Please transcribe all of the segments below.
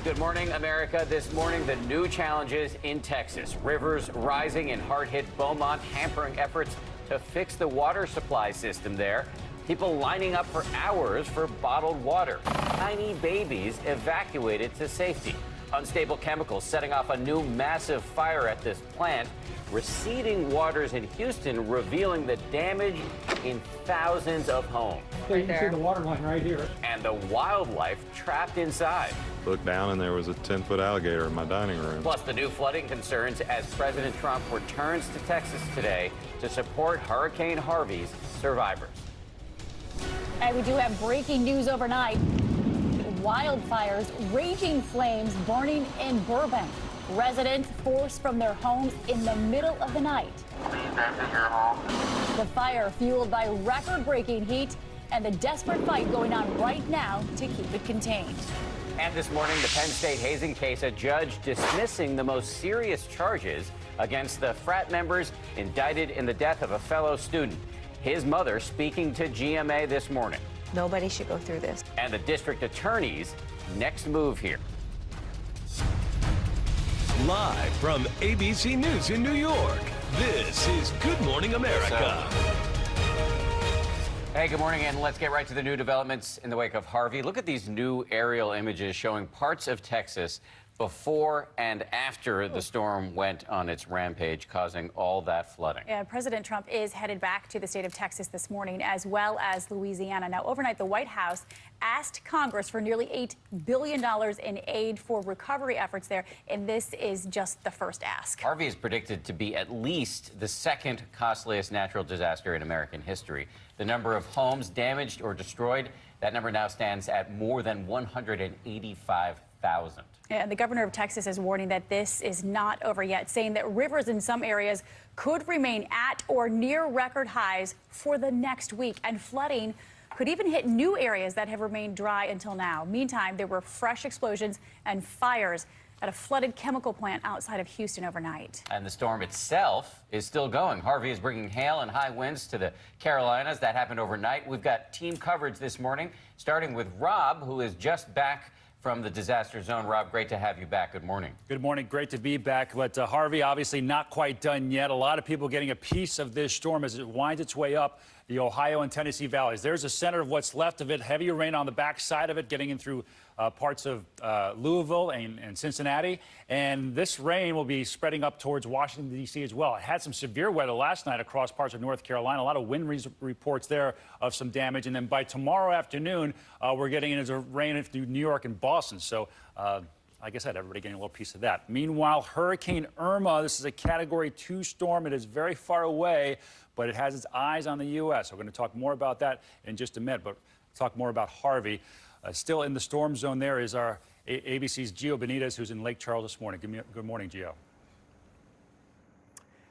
Good morning, America. This morning, the new challenges in Texas. Rivers rising in hard-hit Beaumont, hampering efforts to fix the water supply system there. People lining up for hours for bottled water. Tiny babies evacuated to safety. Unstable chemicals setting off a new massive fire at this plant. Receding waters in Houston revealing the damage in thousands of homes. There you can see the water line right here. And the wildlife trapped inside. Looked down and there was a 10-foot alligator in my dining room. Plus the new flooding concerns as President Trump returns to Texas today to support Hurricane Harvey's survivors. And we do have breaking news overnight. Wildfires, raging flames burning in Burbank. Residents forced from their homes in the middle of the night. Please exit your home. The fire fueled by record-breaking heat and the desperate fight going on right now to keep it contained. And this morning, the Penn State hazing case, a judge dismissing the most serious charges against the frat members indicted in the death of a fellow student. His mother speaking to GMA this morning. Nobody should go through this. And the district attorney's next move here. Live from ABC News in New York, this is Good Morning America. Hey, good morning, and let's get right to the new developments in the wake of Harvey. Look at these new aerial images showing parts of Texas before and after the storm went on its rampage, causing all that flooding. Yeah, President Trump is headed back to the state of Texas this morning, as well as Louisiana. Now, overnight, the White House asked Congress for nearly $8 billion in aid for recovery efforts there, and this is just the first ask. Harvey is predicted to be at least the second costliest natural disaster in American history. The number of homes damaged or destroyed, that number now stands at more than 185,000. And the governor of Texas is warning that this is not over yet, saying that rivers in some areas could remain at or near record highs for the next week, and flooding could even hit new areas that have remained dry until now. Meantime, there were fresh explosions and fires at a flooded chemical plant outside of Houston overnight. And the storm itself is still going. Harvey is bringing hail and high winds to the Carolinas. That happened overnight. We've got team coverage this morning, starting with Rob, who is just back from the disaster zone. Rob, great to have you back. Good morning. Good morning. Great to be back. But Harvey, obviously not quite done yet. A lot of people getting a piece of this storm as it winds its way up the Ohio and Tennessee valleys. There's a center of what's left of it. Heavier rain on the back side of it, getting in through parts of Louisville and Cincinnati. And this rain will be spreading up towards Washington, D.C. as well. It had some severe weather last night across parts of North Carolina. A lot of wind reports there of some damage. And then by tomorrow afternoon, we're getting into rain through New York and Boston. So, like I said, everybody getting a little piece of that. Meanwhile, Hurricane Irma, this is a Category 2 storm. It is very far away, but it has its eyes on the U.S. We're going to talk more about that in just a minute, but talk more about Harvey. Still in the storm zone there is our ABC's Gio Benitez, who's in Lake Charles this morning. Good morning, Gio.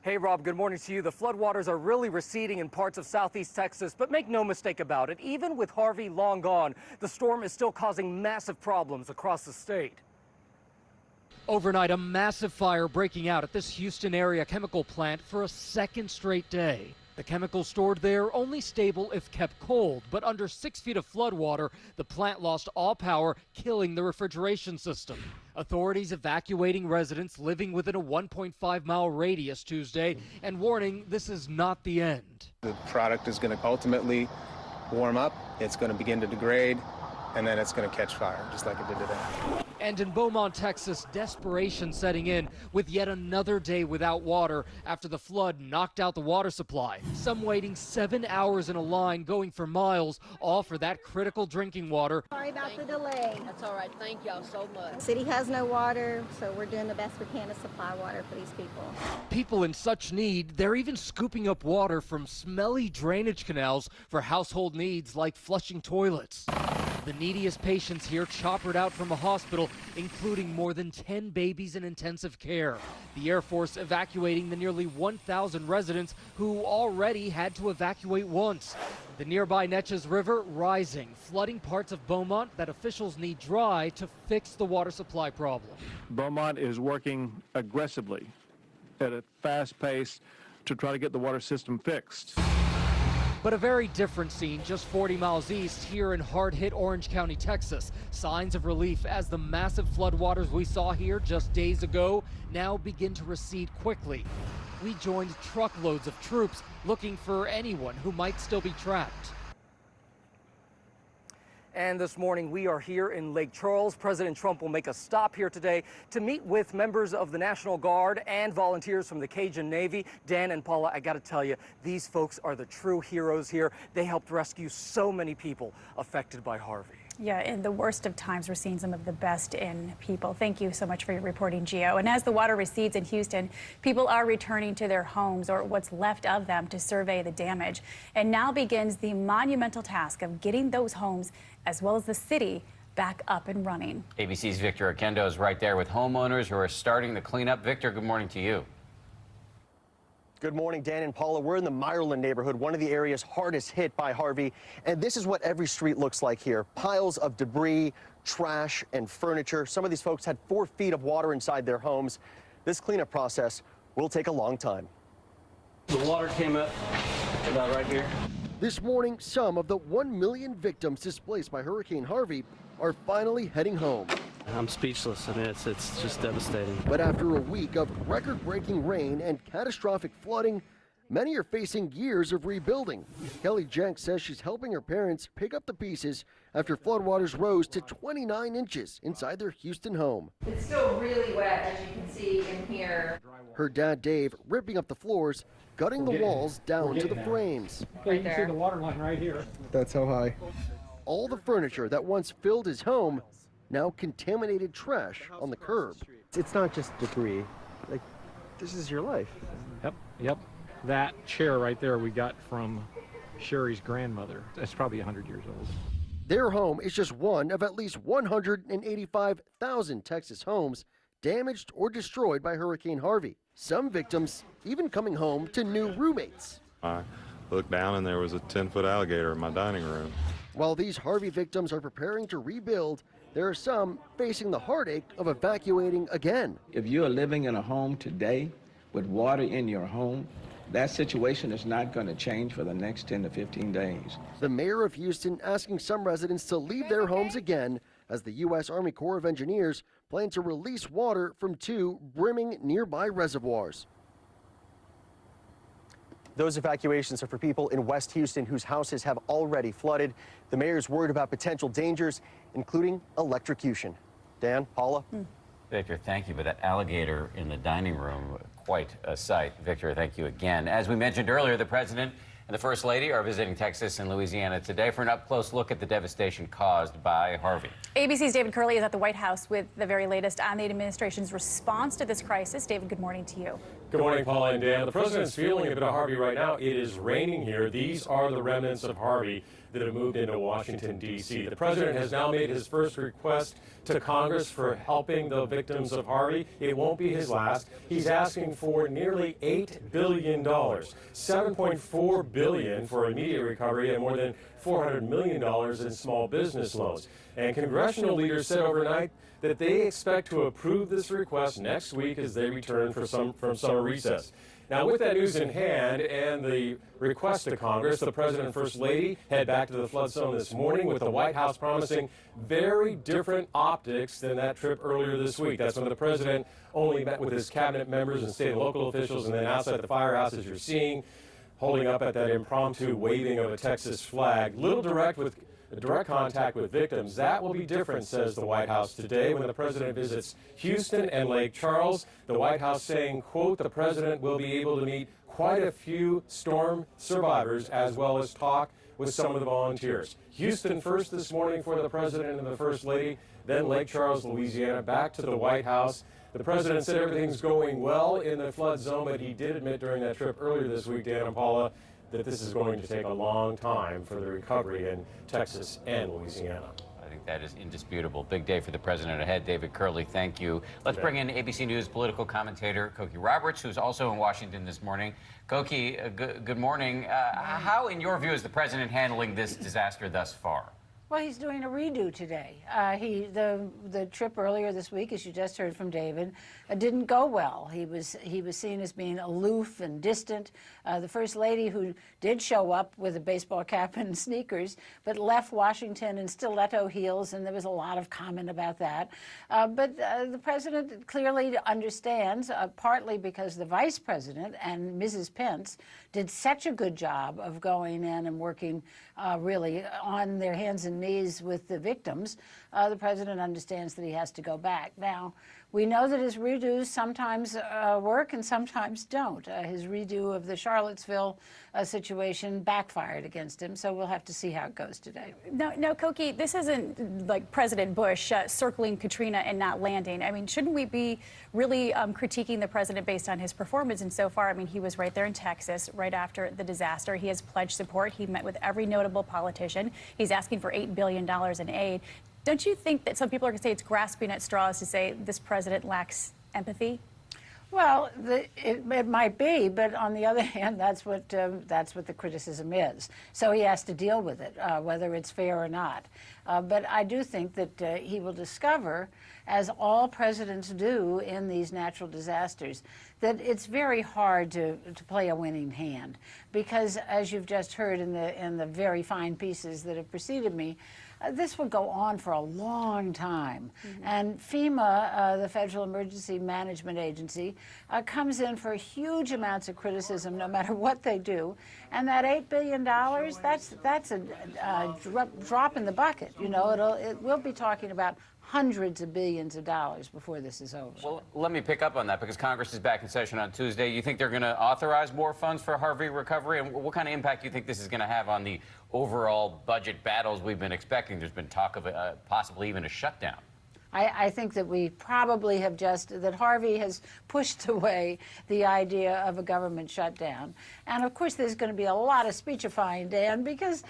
Hey, Rob, good morning to you. The floodwaters are really receding in parts of southeast Texas, but make no mistake about it, even with Harvey long gone, the storm is still causing massive problems across the state. Overnight, a massive fire breaking out at this Houston area chemical plant for a second straight day. The chemicals stored there only stable if kept cold, but under 6 feet of floodwater, the plant lost all power, killing the refrigeration system. Authorities evacuating residents living within a 1.5-mile radius Tuesday and warning this is not the end. The product is going to ultimately warm up, it's going to begin to degrade, and then it's going to catch fire, just like it did today. And in Beaumont, Texas, desperation setting in with yet another day without water after the flood knocked out the water supply. Some waiting 7 hours in a line, going for miles, all for that critical drinking water. Sorry about the delay. That's all right. Thank y'all so much. The city has no water, so we're doing the best we can to supply water for these people. People in such need, they're even scooping up water from smelly drainage canals for household needs like flushing toilets. The neediest patients here choppered out from a hospital, including more than 10 babies in intensive care. The Air Force evacuating the nearly 1,000 residents who already had to evacuate once. The nearby Neches River rising, flooding parts of Beaumont that officials need dry to fix the water supply problem. Beaumont is working aggressively at a fast pace to try to get the water system fixed. But a very different scene just 40 miles east here in hard-hit Orange County, Texas. Signs of relief as the massive floodwaters we saw here just days ago now begin to recede quickly. We joined truckloads of troops looking for anyone who might still be trapped. And this morning, we are here in Lake Charles. President Trump will make a stop here today to meet with members of the National Guard and volunteers from the Cajun Navy. Dan and Paula, I got to tell you, these folks are the true heroes here. They helped rescue so many people affected by Harvey. Yeah, in the worst of times, we're seeing some of the best in people. Thank you so much for your reporting, Gio. And as the water recedes in Houston, people are returning to their homes or what's left of them to survey the damage. And now begins the monumental task of getting those homes, as well as the city, back up and running. ABC's Victor Oquendo is right there with homeowners who are starting the cleanup. Victor, good morning to you. Good morning, Dan and Paula. We're in the Meyerland neighborhood, one of the areas hardest hit by Harvey. And this is what every street looks like here. Piles of debris, trash, and furniture. Some of these folks had 4 feet of water inside their homes. This cleanup process will take a long time. The water came up about right here. This morning, some of the 1 million victims displaced by Hurricane Harvey are finally heading home. I'm speechless. I mean, it's just devastating. But after a week of record-breaking rain and catastrophic flooding, many are facing years of rebuilding. Kelly Jenks says she's helping her parents pick up the pieces after floodwaters rose to 29 inches inside their Houston home. It's still really wet, as you can see in here. Her dad, Dave, ripping up the floors, gutting the walls down to the frames. You can see the water line right here. That's how high. All the furniture that once filled his home, now contaminated trash on the curb. It's not just debris. Like, this is your life. Yep. That chair right there we got from Sherry's grandmother. That's probably 100 years old. Their home is just one of at least 185,000 Texas homes damaged or destroyed by Hurricane Harvey. Some victims even coming home to new roommates. I looked down and there was a 10-foot alligator in my dining room. While these Harvey victims are preparing to rebuild, there are some facing the heartache of evacuating again. If you are living in a home today with water in your home, that situation is not going to change for the next 10 to 15 days. The mayor of Houston asking some residents to leave their homes again as the U.S. Army Corps of Engineers plan to release water from 2 brimming nearby reservoirs. Those evacuations are for people in West Houston whose houses have already flooded. The mayor's worried about potential dangers, including electrocution. Dan, Paula? Victor, thank you. But that alligator in the dining room, quite a sight. Victor, thank you again. As we mentioned earlier, the president and the First Lady are visiting Texas and Louisiana today for an up-close look at the devastation caused by Harvey. ABC's David Curley is at the White House with the very latest on the administration's response to this crisis. David, good morning to you. Good morning, Paula and Dan. The president's feeling a bit of Harvey right now. It is raining here. These are the remnants of Harvey that have moved into Washington, D.C. The president has now made his first request to Congress for helping the victims of Harvey. It won't be his last. He's asking for nearly $8 billion, $7.4 billion for immediate recovery and more than $400 million in small business loans. And congressional leaders said overnight that they expect to approve this request next week as they return from summer recess. Now, with that news in hand and the request to Congress, the President and First Lady head back to the flood zone this morning with the White House promising very different optics than that trip earlier this week. That's when the President only met with his cabinet members and state and local officials, and then outside the firehouse, as you're seeing, holding up at that impromptu waving of a Texas flag. Little direct contact with victims. That will be different, says the White House today when the president visits Houston and Lake Charles. The White House saying, quote, the president will be able to meet quite a few storm survivors as well as talk with some of the volunteers. Houston first this morning for the president and the First Lady, then Lake Charles, Louisiana, back to the White House. The president said everything's going well in the flood zone, but he did admit during that trip earlier this week, Dan and Paula, that this is going to take a long time for the recovery in Texas and Louisiana. I think that is indisputable. Big day for the president ahead. David Curley, thank you. Let's bring in ABC News political commentator Cokie Roberts, who's also in Washington this morning. Cokie, good morning. How, in your view, is the president handling this disaster thus far? Well, he's doing a redo today. The trip earlier this week, as you just heard from David, didn't go well. He was seen as being aloof and distant. The First Lady, who did show up with a baseball cap and sneakers, but left Washington in stiletto heels, and there was a lot of comment about that. But the president clearly understands, partly because the vice president and Mrs. Pence did such a good job of going in and working really on their hands and knees with the victims. The president understands that he has to go back. Now, we know that his redos sometimes work and sometimes don't. His redo of the Charlottesville situation backfired against him, so we'll have to see how it goes today. No, Koki, this isn't like President Bush circling Katrina and not landing. I mean, shouldn't we be really critiquing the president based on his performance? And so far, I mean, he was right there in Texas right after the disaster. He has pledged support. He met with every notable politician. He's asking for $8 billion in aid. Don't you think that some people are going to say it's grasping at straws to say this president lacks empathy? Well, it might be, but on the other hand, that's what the criticism is. So he has to deal with it, whether it's fair or not. But I do think that he will discover, as all presidents do in these natural disasters, that it's very hard to play a winning hand, because as you've just heard in the very fine pieces that have preceded me, this will go on for a long time. And FEMA, the Federal Emergency Management Agency, comes in for huge amounts of criticism no matter what they do. And that $8 billion, that's a drop in the bucket. You know, we'll be talking about hundreds of billions of dollars before this is over. Well, let me pick up on that, because Congress is back in session on Tuesday. You think they're going to authorize more funds for Harvey recovery? And what kind of impact do you think this is going to have on the overall budget battles we've been expecting? There's been talk of possibly even a shutdown. I think that we probably have that Harvey has pushed away the idea of a government shutdown. And of course, there's going to be a lot of speechifying, Dan, because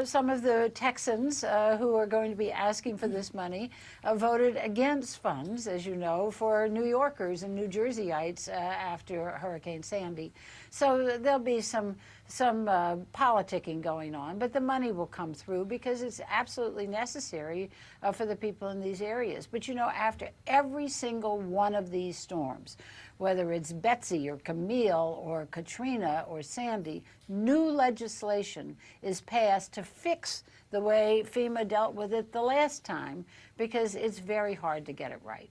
some of the Texans who are going to be asking for this money voted against funds, as you know, for New Yorkers and New Jerseyites after Hurricane Sandy. So there'll be some politicking going on, but the money will come through because it's absolutely necessary for the people in these areas. But you know, after every single one of these storms, whether it's Betsy or Camille or Katrina or Sandy, new legislation is passed to fix the way FEMA dealt with it the last time, because it's very hard to get it right.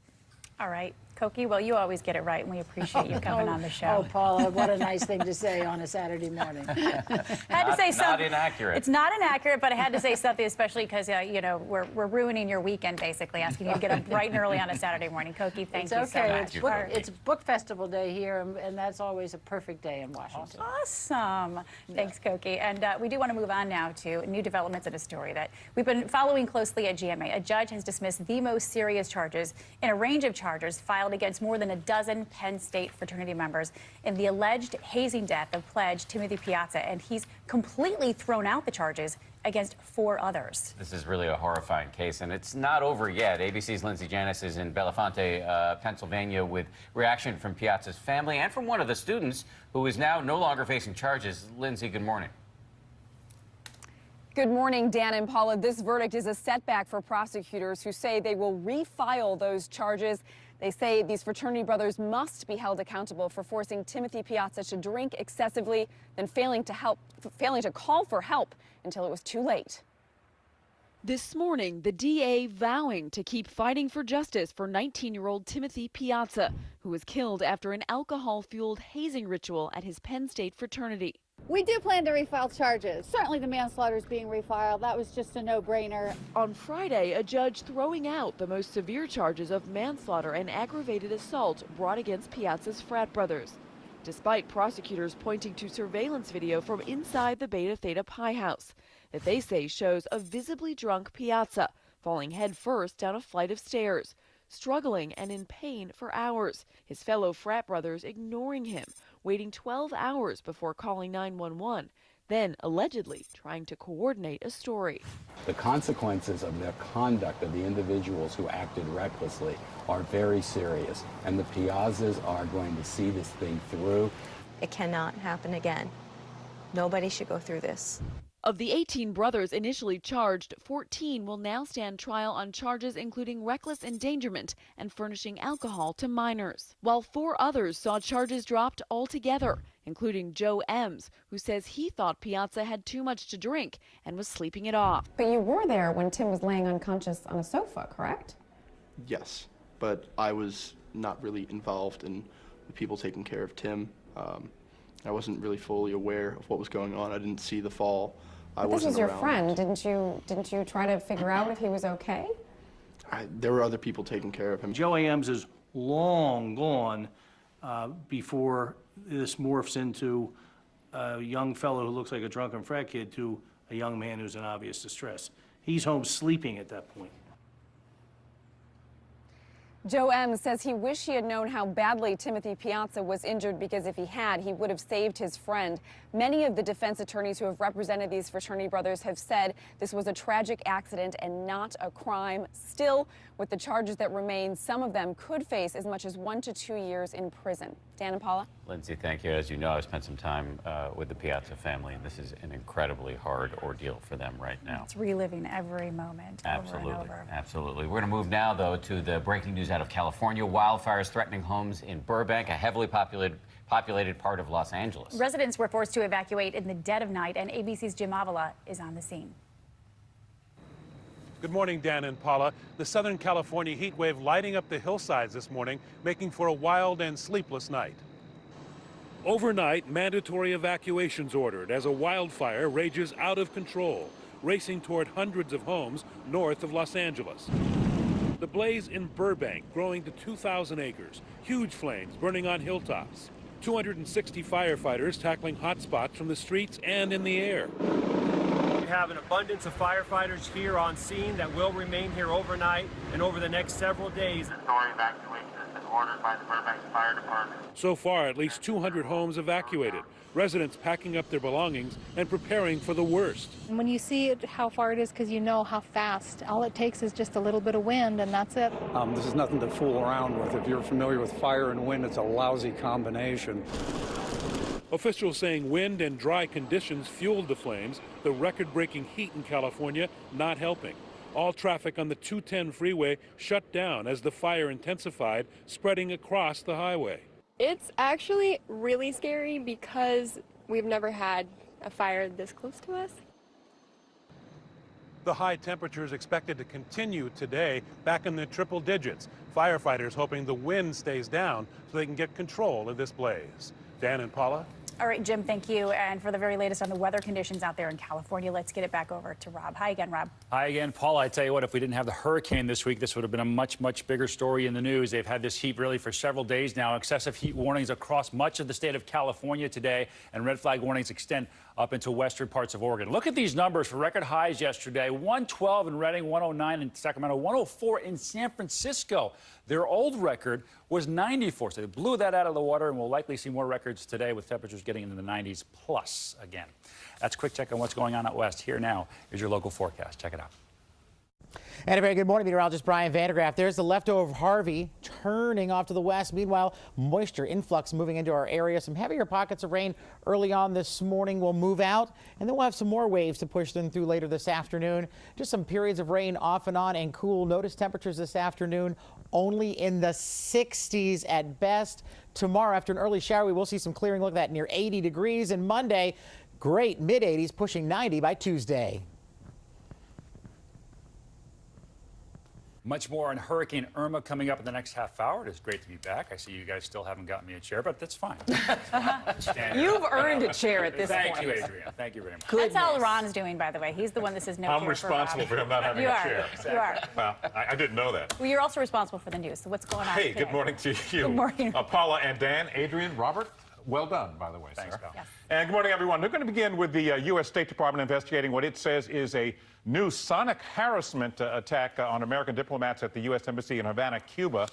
All right. Koki, well, you always get it right, and we appreciate you coming on the show. Oh, Paula, what a nice thing to say on a Saturday morning. Had to say something. Not inaccurate. It's not inaccurate, but I had to say something, especially because, you know, we're ruining your weekend, basically, asking you to get up bright and early on a Saturday morning. Koki, thank you so much. It's Book Festival Day here, and that's always a perfect day in Washington. Awesome. Thanks, Koki. And we do want to move on now to new developments in a story that we've been following closely at GMA. A judge has dismissed the most serious charges in a range of charges filed against more than a dozen Penn State fraternity members in the alleged hazing death of pledge Timothy Piazza, and he's completely thrown out the charges against 4 others. This is really a horrifying case, and it's not over yet. ABC's Lindsay Janis is in Bellefonte, Pennsylvania, with reaction from Piazza's family and from one of the students who is now no longer facing charges. Lindsay, good morning. Good morning, Dan and Paula. This verdict is a setback for prosecutors who say they will refile those charges. They say these fraternity brothers must be held accountable for forcing Timothy Piazza to drink excessively, then failing to call for help until it was too late. This morning, the DA vowing to keep fighting for justice for 19-year-old Timothy Piazza, who was killed after an alcohol-fueled hazing ritual at his Penn State fraternity. We do plan to refile charges. Certainly the manslaughter is being refiled. That was just a no-brainer. On Friday, a judge throwing out the most severe charges of manslaughter and aggravated assault brought against Piazza's frat brothers, despite prosecutors pointing to surveillance video from inside the Beta Theta Pi house that they say shows a visibly drunk Piazza falling headfirst down a flight of stairs, struggling and in pain for hours, his fellow frat brothers ignoring him, waiting 12 hours before calling 911, then allegedly trying to coordinate a story. The consequences of the conduct of the individuals who acted recklessly are very serious, and the Piazzas are going to see this thing through. It cannot happen again. Nobody should go through this. Of the 18 brothers initially charged, 14 will now stand trial on charges including reckless endangerment and furnishing alcohol to minors, while 4 others saw charges dropped altogether, including Joe Ems, who says he thought Piazza had too much to drink and was sleeping it off. But you were there when Tim was laying unconscious on a sofa, correct? Yes, but I was not really involved in the people taking care of Tim. I wasn't really fully aware of what was going on. I didn't see the fall. But this was your friend. Didn't you try to figure out if he was okay? There were other people taking care of him. Joe Ems is long gone before this morphs into a young fellow who looks like a drunken frat kid to a young man who's in obvious distress. He's home sleeping at that point. Joe Ems says he wished he had known how badly Timothy Piazza was injured because if he had, he would have saved his friend. Many of the defense attorneys who have represented these fraternity brothers have said this was a tragic accident and not a crime. Still, with the charges that remain, some of them could face as much as 1 to 2 years in prison. Dan and Paula? Lindsay, thank you. As you know, I've spent some time with the Piazza family, and this is an incredibly hard ordeal for them right now. It's reliving every moment Absolutely. over and over. Absolutely. We're going to move now, though, to the breaking news out of California. Wildfires threatening homes in Burbank, a heavily populated part of Los Angeles. Residents were forced to evacuate in the dead of night, and ABC's Jim Avila is on the scene. Good morning, Dan and Paula. The Southern California heat wave lighting up the hillsides this morning, making for a wild and sleepless night. Overnight, mandatory evacuations ordered as a wildfire rages out of control, racing toward hundreds of homes north of Los Angeles. The blaze in Burbank growing to 2,000 acres, huge flames burning on hilltops. 260 firefighters tackling hot spots from the streets and in the air. We have an abundance of firefighters here on scene that will remain here overnight and over the next several days. Evacuation has been ordered by the Burbank Fire Department. So far, at least 200 homes evacuated. Residents packing up their belongings and preparing for the worst. And when you see it, how far it is, because you know how fast. All it takes is just a little bit of wind, and that's it. This is nothing to fool around with. If you're familiar with fire and wind, it's a lousy combination. Officials saying wind and dry conditions fueled the flames, the record-breaking heat in California not helping. All traffic on the 210 freeway shut down as the fire intensified, spreading across the highway. It's actually really scary because we've never had a fire this close to us. The high temperatures expected to continue today, back in the triple digits. Firefighters hoping the wind stays down so they can get control of this blaze. Dan and Paula? All right, Jim, thank you. And for the very latest on the weather conditions out there in California, let's get it back over to Rob. Hi again, Rob. Hi again, Paula. I tell you what, if we didn't have the hurricane this week, this would have been a much, much bigger story in the news. They've had this heat really for several days now. Excessive heat warnings across much of the state of California today, and red flag warnings extend up into western parts of Oregon. Look at these numbers for record highs yesterday. 112 in Redding, 109 in Sacramento, 104 in San Francisco. Their old record was 94, so they blew that out of the water, and we'll likely see more records today with temperatures getting into the 90s plus again. That's a quick check on what's going on out west. Here now is your local forecast. Check it out. And a very good morning, meteorologist Brian Vandergraff. There's the leftover Harvey turning off to the west. Meanwhile, moisture influx moving into our area. Some heavier pockets of rain early on this morning will move out, and then we'll have some more waves to push them through later this afternoon. Just some periods of rain off and on and cool. Notice temperatures this afternoon only in the 60s at best. Tomorrow, after an early shower, we will see some clearing. Look at that, near 80 degrees. And Monday, great mid-80s, pushing 90 by Tuesday. Much more on Hurricane Irma coming up in the next half hour. It is great to be back. I see you guys still haven't gotten me a chair, but that's fine. You've earned a chair at this point. Thank you, Adrian. Thank you very much. That's all Ron's doing, by the way. He's the one that says no chair. I'm responsible for him not having you a are. chair. You are. Well, I didn't know that. Well, you're also responsible for the news. So what's going on Hey, today? good morning to you. Good morning. Paula and Dan, Adrian, Robert, well done, by the way, Thanks, sir. pal. Yes. And good morning, everyone. We're going to begin with the U.S. State Department investigating what it says is a new sonic harassment attack on American diplomats at the U.S. Embassy in Havana, Cuba.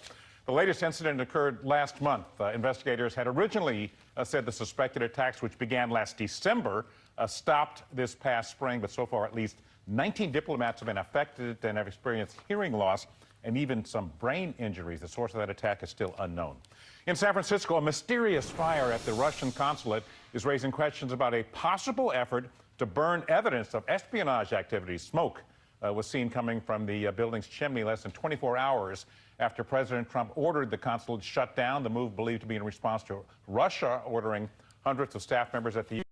The latest incident occurred last month. Investigators had originally said the suspected attacks, which began last December, stopped this past spring, but so far at least 19 diplomats have been affected and have experienced hearing loss and even some brain injuries. The source of that attack is still unknown. In San Francisco, a mysterious fire at the Russian consulate is raising questions about a possible effort to burn evidence of espionage activities. Smoke was seen coming from the building's chimney less than 24 hours after President Trump ordered the consulate shut down. The move believed to be in response to Russia ordering hundreds of staff members at the